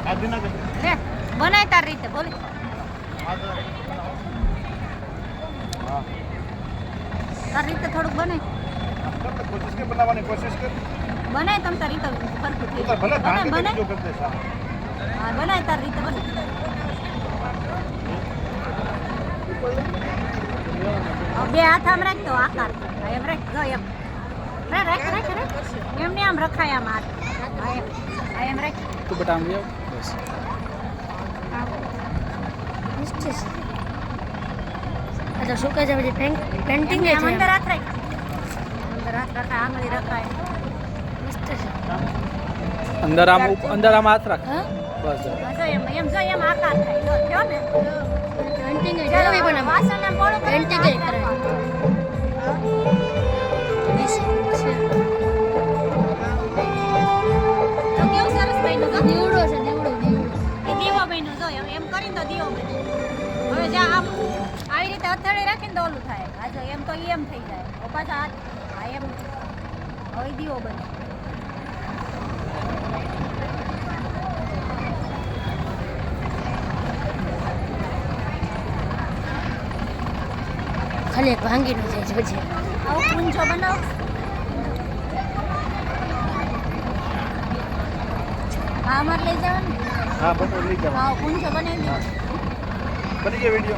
લે બનાય તાર રીતે બોલ તાર રીતે થોડુંક બનાય कोशिश के बनाने की कोशिश कर બનાય તમ તાર રીતે ફરતું થઈ तो भले धान બનાય के जो करते हैं હા બનાય તાર રીતે બનાય બે હાથ આમ રાખ તો આકાર થાય. એમ રાખ જો એમ રાખ રાખ રાખ એમને આમ રખાય આમ હાથ હા એમ રાખ તું બટા આમ બસ अच्छा શું કહે છે પછી પેન્ટિંગ એમને છે આમ અંદર હાથ રાખ અંદર હાથ રખાય આંગળી રખાય મસ્ત છે અંદર આમ હાથ રાખ હા બસ જો એમ જો એમ આકાર થાય જો થયો ને પેન્ટિંગ છે ચાલો હવે પણ વાસણ આમ બોલો પેન્ટિંગ એ કરે તો કેવું સરસ બન્યું જો દીવડો છે દીવડો એ દીવો બન્યું જો એમ કરીને તો દીવો બન્યો. હવે જા આમ આવી રીતે હથેળી રાખીને તો ઓલું થાય. આ જો એમ તો એમ થઈ જાય તો પાછા હાથ આ એમ હવે દીવો બન્યો. ખાલી એક ભાંગી ન જાય છે પછી આવો પૂંછો બનાવો. હા અમારે લઈ જવાનું हाँ बस ले जाओ આવો પૂંછો બનાવી દો. बनी ये वीडियो